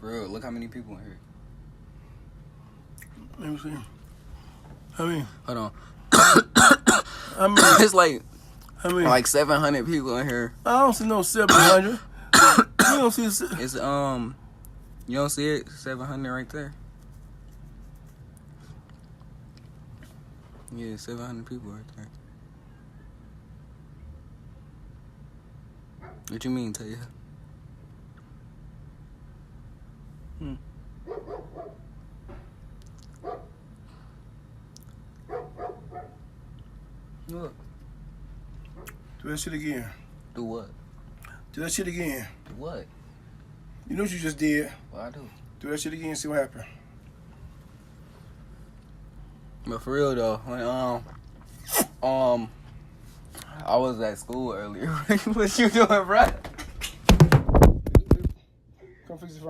For real, look how many people in here. Let me see. I mean, Hold on. I mean, It's like I mean, like 700 people in here. I don't see no 700. You don't see. It's you don't see it? 700 right there. Yeah, 700 people right there. What you mean, Taya? Look. Do that shit again. Do what? Do that shit again. Do what? You know what you just did. What I do? Do that shit again and see what happened. But for real though, when I was at school earlier. What you doing, bruh? Come fix the phone.